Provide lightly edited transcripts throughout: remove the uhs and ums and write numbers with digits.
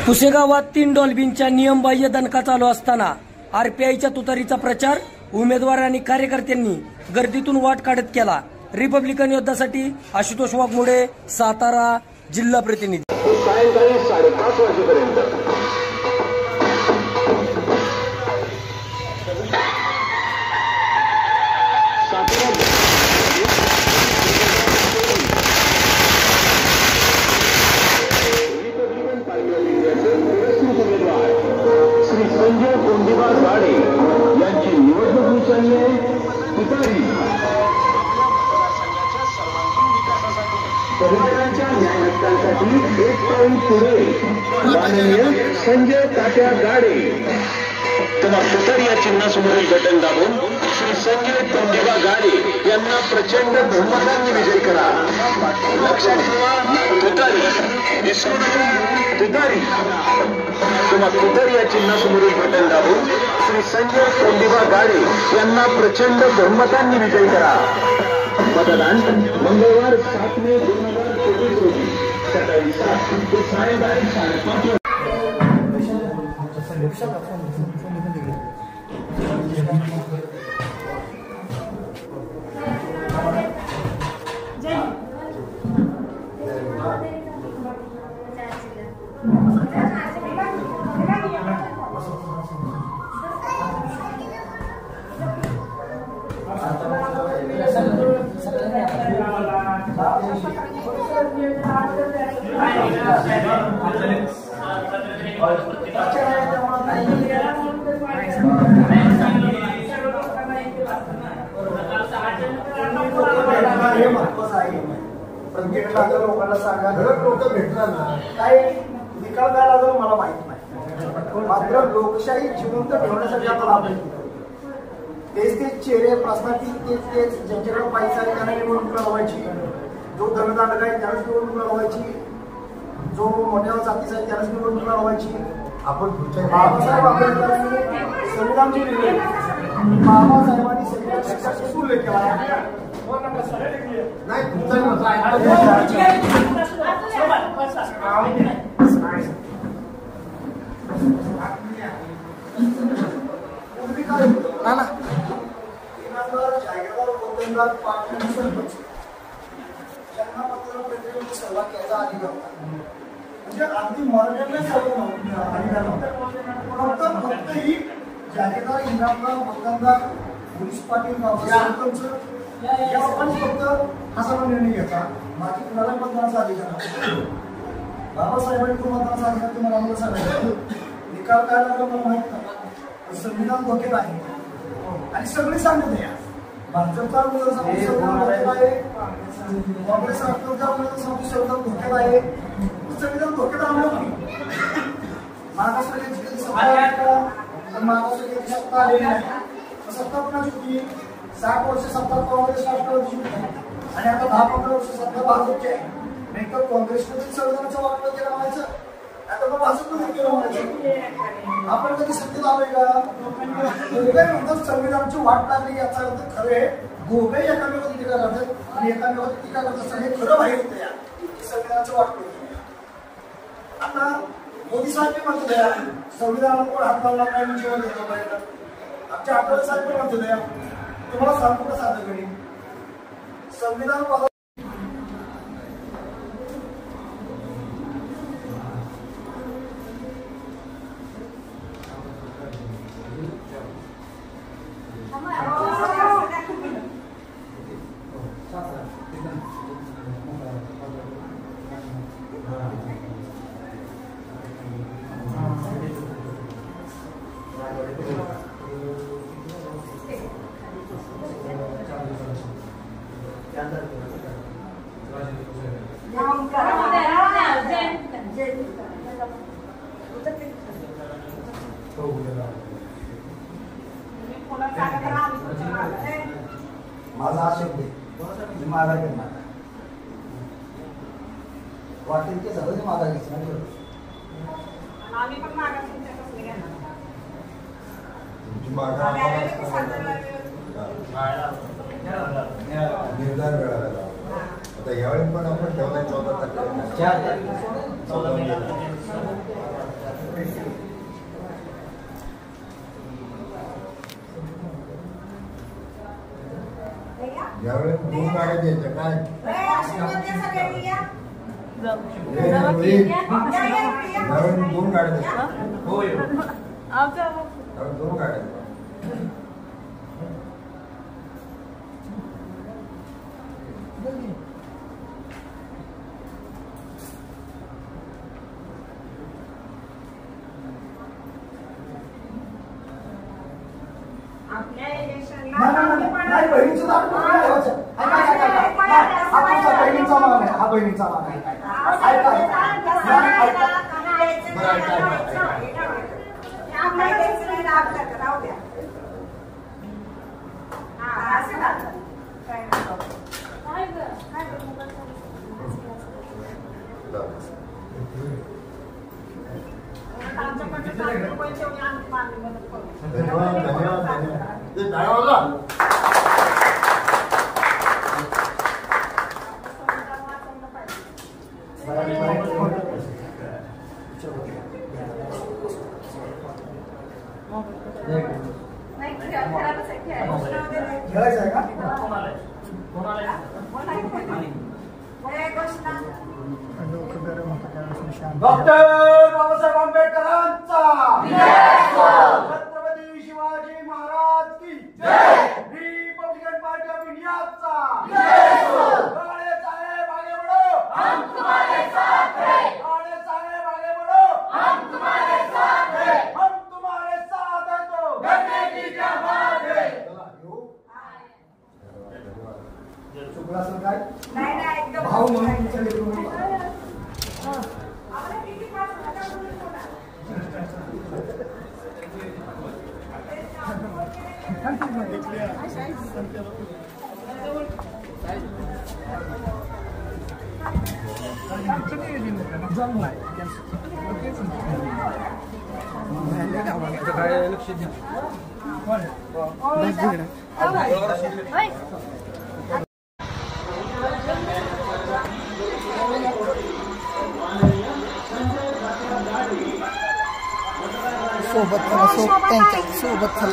पुसेगावात 3 डॉल्बींच्या नियमबाह्य दणका चालू असताना आरपीआयच्या तुतारीचा प्रचार, उमेदवार आणि कार्यकर्त्यांनी गर्दीतून वाट काढत केला। रिपब्लिकन योद्धासाठी आशुतोष वाघमोडे, सातारा जिल्हा प्रतिनिधी। सायंकाळी 5:30 वाजेपर्यंत रिपब्लिकन पार्टी ऑफ इंडियाचे पुरस्कृत उमेदवार श्री संजय कोंडिबा गाडे यांची निवडणूक निशाणी आहे तुतारी। परिवाराच्या न्याय हक्कांसाठी एक पाऊल पुढे माननीय संजय तात्या गाडे। तेव्हा तुतारी या चिन्हासमोरील बटन दाबून श्री संजय कोंडिबा गाडे यांना प्रचंड बहुमताने विजयी करा। लक्षात ठेवा, तुतारी तुतारी। तेव्हा तुतारी या चिन्हासमोरील बटन दाबून श्री संजय कोंडिबा गाडे यांना प्रचंड बहुमताने विजयी करा। मतदान मंगळवार 7 मे 2024 रोजी सकाळी 7 ते सायंकाळी 5:30। लोकांना सांगा, लोक भेटणार ना काय निकाल काय लागेल मला माहित नाही, मात्र लोकशाही जिवंत ठेवण्यासाठी आपण आपण तेच चेहरे प्रश्नातील तेच ज्यांच्याकडे पैसा आहे त्यांना निवडणूक लढवायची, जो धनदांडक आहे त्यालाच निवडणूक लढवायची, जो मोठ्या जातीचा आहे त्यालाच निवडणूक लढवायची। आपण बाबासाहेब आंबेडकरांनी संविधानची लिहिली, बाबासाहेबांनी संविधानाचा उल्लेख केला नाही। सर्वात याचा अधिकार होता, म्हणजे अगदी मराठ्यांना अधिकार नव्हता। फक्त ही जागेदार, इनामदार, मतदार, पोलीस पाटील, सरपंच या लोकांनी फक्त हा सर्व निर्णय घ्यायचा, बाकी कुणाला मतदानाचा अधिकार नव्हता। बाबासाहेबांनी तो मतदानाचा अधिकार तुम्हाला आम्हाला सांगायचा, निकाल काय लागला मला माहित नाही, संविधान धोक्यात आहे आणि सगळे सांगत आहे। भाजपचा संविधान धोक्यात आहे, काँग्रेस राष्ट्रवादीचा संविधान धोक्यात आहे, संविधान धोक्यात आणलं नाही। महाराष्ट्राची कधी सत्ता महाराष्ट्राची सत्ता आलेली नाही, सत्ता कोणाची होती? 60 वर्ष सत्ता काँग्रेस राष्ट्रवादीची होती आणि आता 10-15 वर्ष सत्ता भाजपची आहे। नाही तर काँग्रेसमध्ये संविधानाचं वाटलं केलं म्हणायचं, आता मग भाजपमध्ये केलं म्हणायचं। आपण कधी सत्तेत आलोय का? म्हणतात संविधानाची वाट लागली याचा अर्थ खरे गोबे एकामेकाची टीका करतात आणि एकामेकाची टीका करतात, हे खरं माहीत होतं या संविधानाचं वाटलं। आता मोदी साहेब म्हणतो द्या संविधानाला कोण हात लावला काय मी जेवण देतो पाहिजे, आमच्या आठवले साहेब म्हणतो द्या, तुम्हाला सांगतो का साधं घडी संविधान माझा हा शब्द आहे, माझा करणार वाटेल ते सगळं माझा घेतला। आम्ही पण मागास निर्धार मिळाला आता यावेळी पण आपण ठेवलाय 14 तारखेला यावेळेस 2 गाड्या द्यायच्या काय यावेळेस 2 गाड्या द्यायच्या 2 गाड्या नाही बहिणीचं दार कुठे ठेवायचं? बहिणीचा मान आहे, हा बहिणीचा मान आहे. धन्यवाद धन्यवाद खेळायचं आहे का? डॉक्टर बाबासाहेब आंबेडकरांचा छत्रपती शिवाजी महाराज की रिपब्लिकन पार्टी ऑफ इंडियाचा काळे साहेब आगे बढ़ो, हम तुम्हारे साथ हैं. काळे साहेब आगे बढ़ो, हम तुम्हारे साथ हैं. हम तुम्हारे साथ हैं तो करने की क्या बात है. चुकला असेल काय? भाऊ म्हणून तुमच्या लेकरून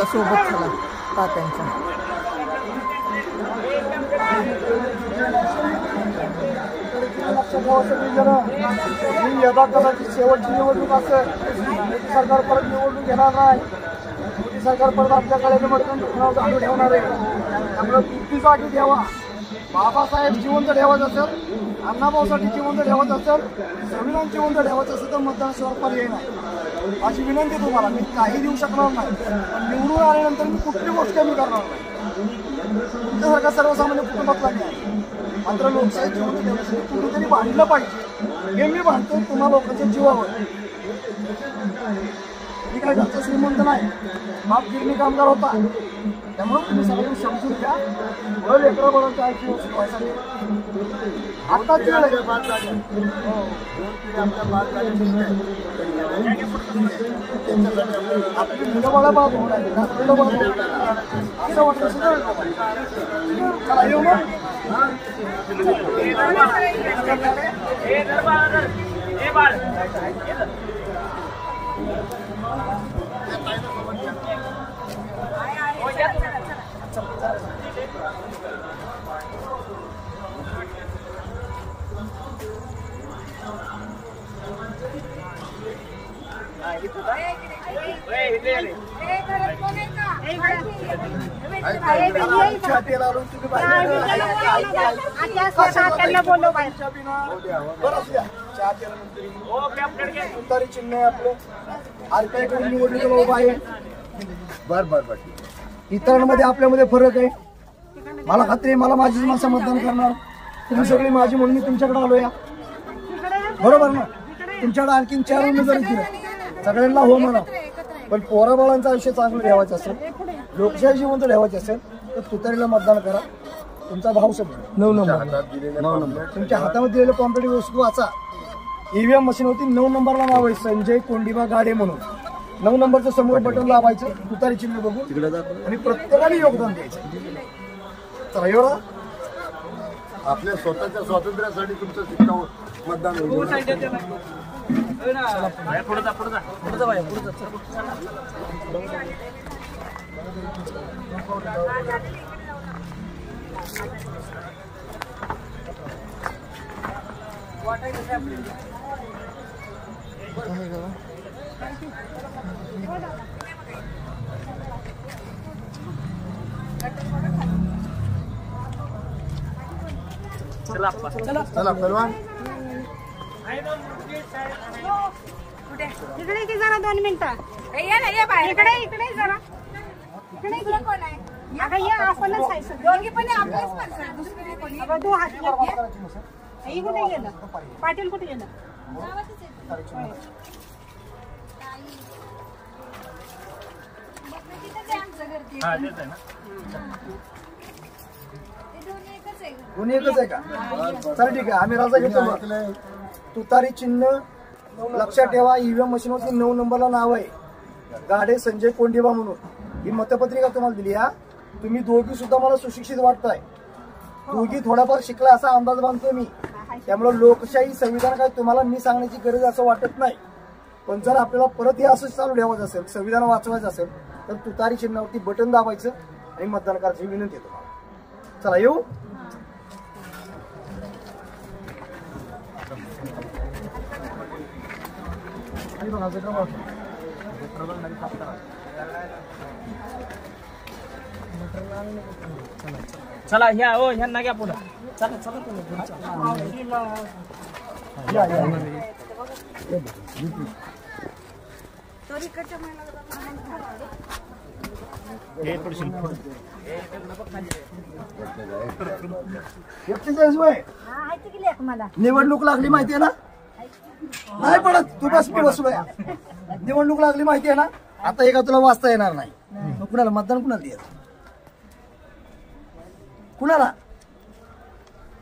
सोबत चला तात्यांच्या ही यदा कदाची शेवटची निवडणूक असेल. मोदी सरकार परत निवडणूक घेणार नाही. मोदी सरकार परत आपल्याकडे मटकून चुनाव चालू ठेवणार आहे. त्यामुळे किती जागी ठेवा. बाबासाहेब जिवंत ठेवायचं असेल, अण्णाभाऊसाठी जिवंत ठेवायचं असेल, संविधान जिवंत ठेवायचं असेल तर मतदानाशिवाय पर्याय नाही. अशी विनंती तुम्हाला. मी काही देऊ शकणार नाही, पण निवडून आल्यानंतर मी कुठली गोष्ट मी करणार नाही. तुमच्यासारखा सर्वसामान्य कुटुंबातला मी आहे. मात्र लोकशाही जिवंत ठेवण्यासाठी कुठेतरी बांधलं पाहिजे. हे मी बांधतो तुम्हा लोकांच्या जीवावर. मी काय जास्त श्रीमंत नाही, बाप गिरणी कामगार होता. त्यामुळे तुम्ही सगळ्यांनी समजून घ्या. बरं लेकरं बरोबर आताची वेळ आहे. आपली मुलं बाळा बाद होणार असं वाटतं सुद्धा. चला येऊ मग. तुतारी चिन्ह आहे आपलं. RPI कडून निवडणुकीला उभा आहे. बर इतरांमध्ये आपल्यामध्ये फरक आहे. मला खात्री आहे, मला माझीच माणसं मतदान करणार. तुम्ही सगळी माझी म्हणून मी तुमच्याकडे आलो या. बरोबर ना? तुमच्याकडे आणखीन 4 उमेदवार दिले. सगळ्यांना हो म्हणा. पण पोराबाळांचं आयुष्य चांगलं ठेवायचं असेल, लोकशाही जिवंत ठेवायची असेल तर तुतारीला मतदान करा. तुमचा भाऊ समजा 9 नंबर. तुमच्या हातामध्ये दिलेलं कॉम्प्युटर वस्तू वाचा. EVM मशीनवरती 9 नंबरला नाव आहे संजय कोंडिबा गाडे म्हणून. 9 नंबरचं समोर बटन दाबायचं, तुतारी चिन्ह बघून आणि प्रत्येकाने योगदान द्यायचं. चला एवढा. आपल्या स्वतःच्या स्वातंत्र्यासाठी तुमचं शिक्का मतदान होईल. चला चला पहलवान इकडे की जरा 2 मिनिटं इकडे इकडे जरा इकडे कोण आहे अगं ये आपणच आहे दोघी पण आपलेच माणसं आहे दुसरे कोणी अगं तू हात घे ही कुठे गेलं पाटील कुठे गेलं दोन्ही एकच आहे का चल ठीक आहे आम्ही राजा घेतो मग. तुतारी चिन्ह लक्षात ठेवा ईव्हीएम मशीनवरती 9 नंबरला नाव आहे गाडे संजय कोंडिबा म्हणून ही मतपत्रिका तुम्हाला दिली हा तुम्ही दोघी सुद्धा मला सुशिक्षित वाटताय दोघी थोडाफार शिकला असा अंदाज बांधतो मी त्यामुळे लोकशाही संविधान काय तुम्हाला मी सांगण्याची गरज असं वाटत नाही पण जर आपल्याला परत हे असंच चालू ठेवायचं असेल संविधान वाचवायचं असेल तर तुतारी चिन्हावरती बटन दाबायचं आणि मतदान करायची विनंती आहे तुम्हाला चला येऊ चला ह्यांना घ्या पुढे चला चला निवडणूक लागली माहितीये ना नाही पडत तू बस मी बसलोय निवडणूक लागली माहितीये ना आता एका तुला वाचता येणार नाही मग कुणाला मतदान कुणाला द्यायचं कुणाला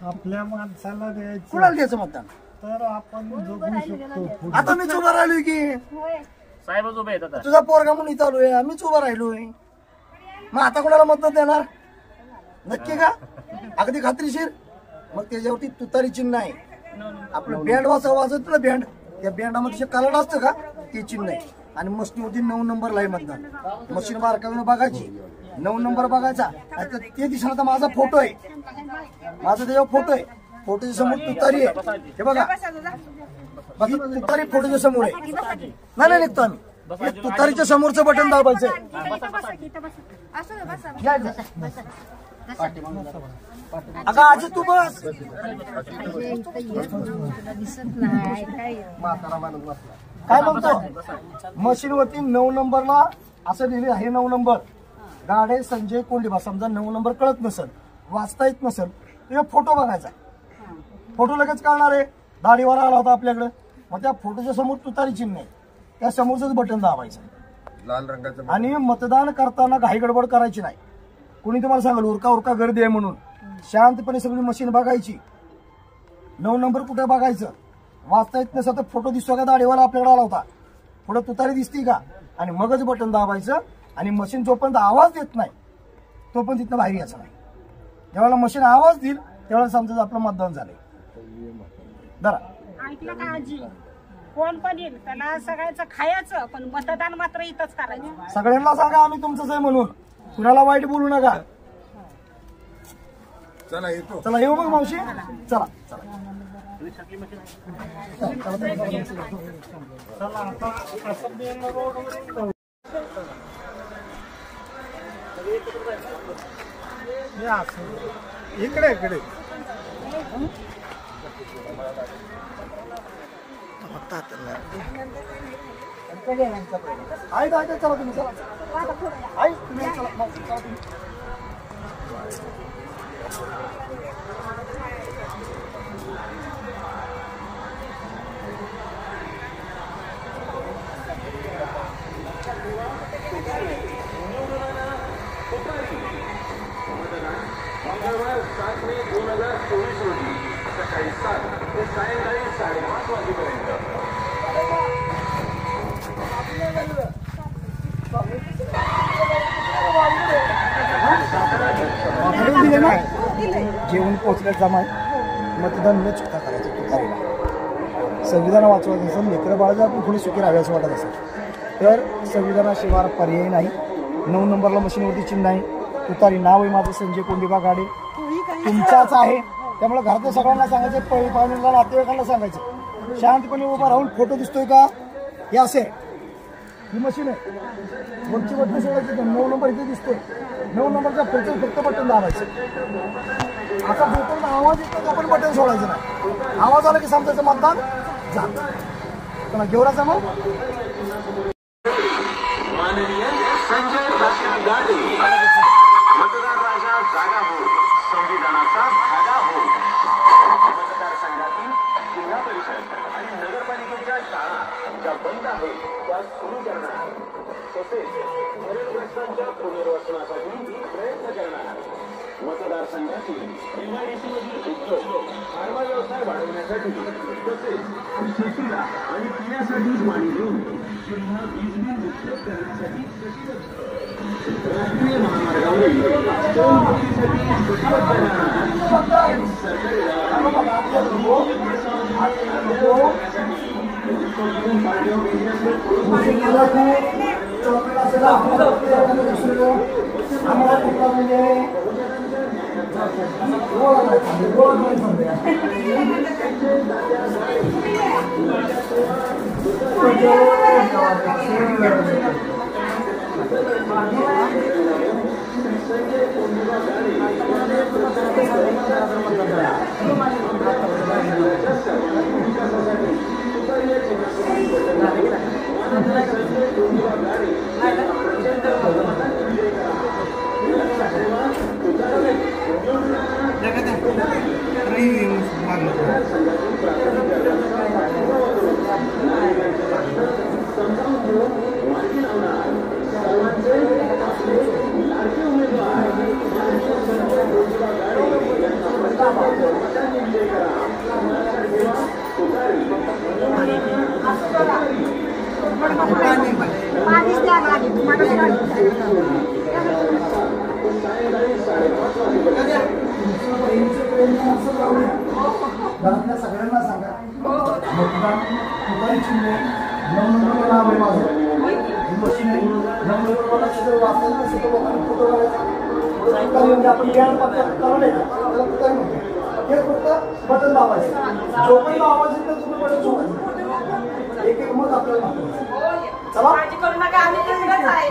आपल्या माणसाला द्यायचं कुणाला द्यायचं मतदान तर आपण जगू शकतो आता मीच उभा राहिलोय की साहेबच उभे आहेत आता तुझा पोरगा म्हणून चालू आहे मीच उभा राहिलोय मग आता कुणाला मतदान देणार नक्की का अगदी खात्रीशीर मग त्याच्यावरती तुतारी चिन्ह आहे आपलं बँड वाजत ना बँड त्या बँडामध्ये कलर असतं का ते चिन्ह आहे आणि मशीनवरती 9 नंबरला आहे मतदान मशीन बारकाईने बघायची 9 नंबर बघायचा तर ते दिसणार तर माझा फोटो आहे माझा त्याच्यावर फोटो आहे फोटोच्या समोर तुतारी आहे हे बघा बाकी तुतारी फोटोच्या समोर आहे नाही निघतो आम्ही तुतारीच्या समोरचं बटन दाबायचं अगं आजी तू बस काय म्हणतो मशीनवरती 9 नंबरला असं लिहिले आहे 9 नंबर गाडे संजय कोंडिबा समजा 9 नंबर कळत नसेल वाचता येत नसेल तर फोटो बघायचा फोटो लगेच कळणार आहे दाढीवाला आला होता आपल्याकडे मग त्या फोटोच्या समोर तुतारी चिन्ह आहे त्या समोरच बटन दाबायचं लाल रंगाचं आणि मतदान करताना घाई गडबड करायची नाही कोणी तुम्हाला सांगाल उरका उरका गर्दी आहे म्हणून शांतपणे सगळी मशीन बघायची 9 नंबर कुठे बघायचं वाचता येत नसतं तर फोटो दिसतो का दाढीवाला आपल्याकडे आला होता पुढे तुतारी दिसती का आणि मगच बटन दाबायचं आणि मशीन जोपर्यंत आवाज देत नाही तोपर्यंत तिथनं बाहेर यायचं नाही जेव्हा मशीन आवाज देईल तेव्हा समजा आपलं मतदान झालंय धरा ऐकलं का आजी कोण पण येईल त्याला सगळ्याचं खायचं पण मतदान मात्र इथंच करायचं सगळ्यांना सांगा आम्ही तुमचंच आहे म्हणून कुणाला वाईट बोलू नका चला येतो चला येऊ मग मावशी चला चला चला आता असं मेन रोडवरून जाऊ. हे असं. इकडे इकडे आहे चला तुम्ही चला आहे तुम्ही चला चला तुम्ही मंगळवार 7 मे 2024 रोजी सकाळी 7 ते सायंकाळी 5:30 वाजेपर्यंत जेवण पोहोचल्यास जमाय मतदान न चुकता करायचं तुतारीला संविधान वाचवायचं असेल लेकरं बाळाचं आपण थोडी सुखी राहावी असं वाटत असेल तर संविधानाशिवाय पर्याय नाही 9 नंबरला मशीनवरती चिन्ह आहे तुतारी नाव आहे माझं संजय कोंडिबा गाडे तुमचाच आहे, त्यामुळे घरातल्या सगळ्यांना सांगायचं, पाहुण्यांना नातेवाईकांना सांगायचं. शांतपणे उभा राहून फोटो दिसतोय का हे असे ही मशीन आहे, वरची बटन सोडायची, 9 नंबर इथे दिसतोय, 9 नंबरच्या पुढचं फक्त बटन दाबायचं. आता जोपर्यंत आवाज येतो तोपर्यंत बटन सोडायचं नाही, आवाज आला की समजायचं मतदान झालं. चला घेऊराचा मग माननीय संजय पाटील गाडे, मतदाराचा जागा हो, संविधानाचा धागा हो. मतदारसंघातील जिल्हा परिषद आणि नगरपालिकेच्या शाळा ज्या बंद आहेत त्या सुरू करणार, तसेच पूरग्रस्तांच्या पुनर्वसनासाठी प्रयत्न करणार. मतदारसंघातील एमआयडीसीमधील उद्योग, फार्मा व्यवसाय वाढवण्यासाठी तसेच शेतीला आणि पिण्यासाठी पाणी देऊन जिल्हा वीज बिल मुक्त करण्यासाठी राष्ट्रीय महामार्गावरील वाहतुकीसाठी कटिबद्ध राहणार. सरकारी घरातल्या सगळ्यांना सांगा मतदान तुकारी चिन्ह 9 नंबरला नाव आहे माझं, ही मशीन आहे. 9 नंबरला सगळं वाचताना सगळं लोकांना फोटो काढायचा, म्हणजे आपण ज्ञान पत्र काढले त्याला तुकारी म्हणतो. हे फक्त बटन दाबायचं, जोपर्यंत आवाज येतो तुम्ही बटन सोडायचं, एक एक मत आपल्याला मागवायचं. चला करू नका, आम्ही तिकडेच आहे.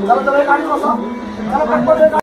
चला चला गाडी बसा, चला पटपट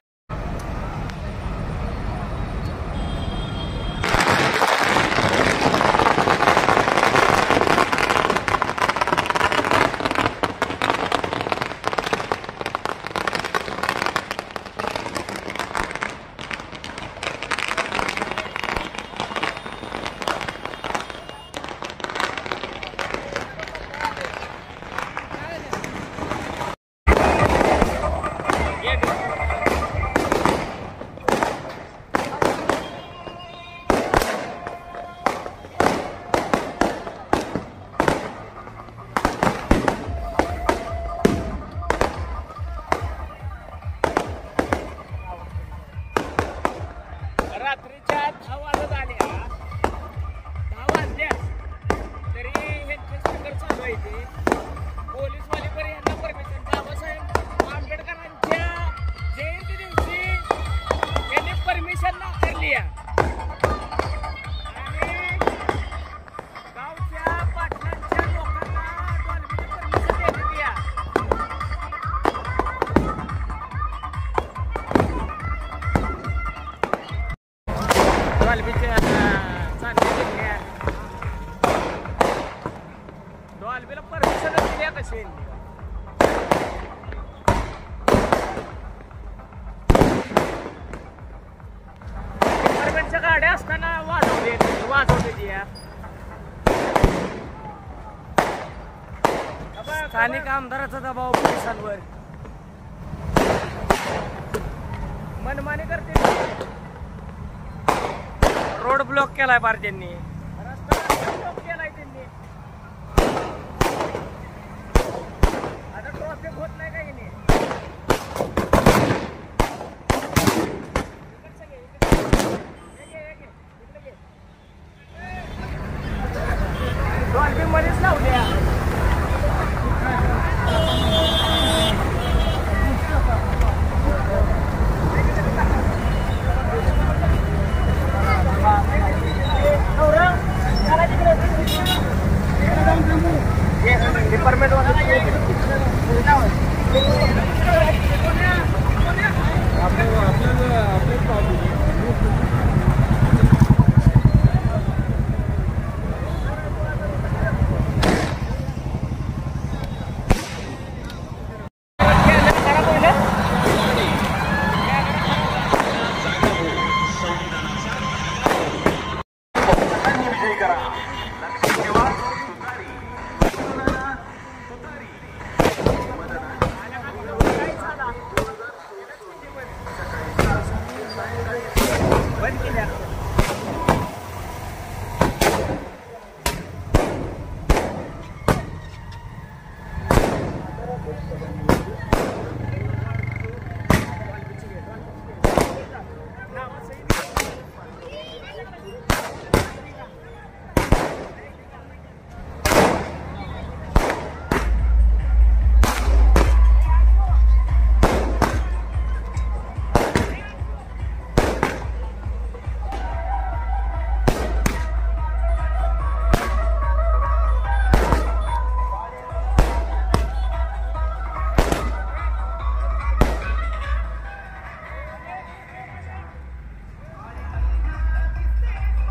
रात्रीच्या 10 वाजत आल्या, 10 वाजल्या तरी ह्यांचे स्पीकर चालू आहे. ते पोलीसवाले पण यांना परमिशन, बाबासाहेब आंबेडकरांच्या जयंती दिवशी यांनी परमिशन नाकारली आहे. आणि गावच्या पाटलांच्या लोकांना डॉल्बीची परमिशन देण्यात या. डॉल्बीला परमिशन दिल्या कशी डिपार्टमेंटच्या गाड्या असताना वाजवते या. स्थानिक आमदाराचा दबाव पोलिसांवर, मनमानी करते. रोड ब्लॉक केलाय पार त्यांनी. रस्ता ब्लॉक केलाय त्यांनी. आता ट्रॉफिक होत नाही काही नाही. डॉल्बी मध्येच लावल्या. बंद केली आता.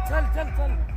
चल चल चल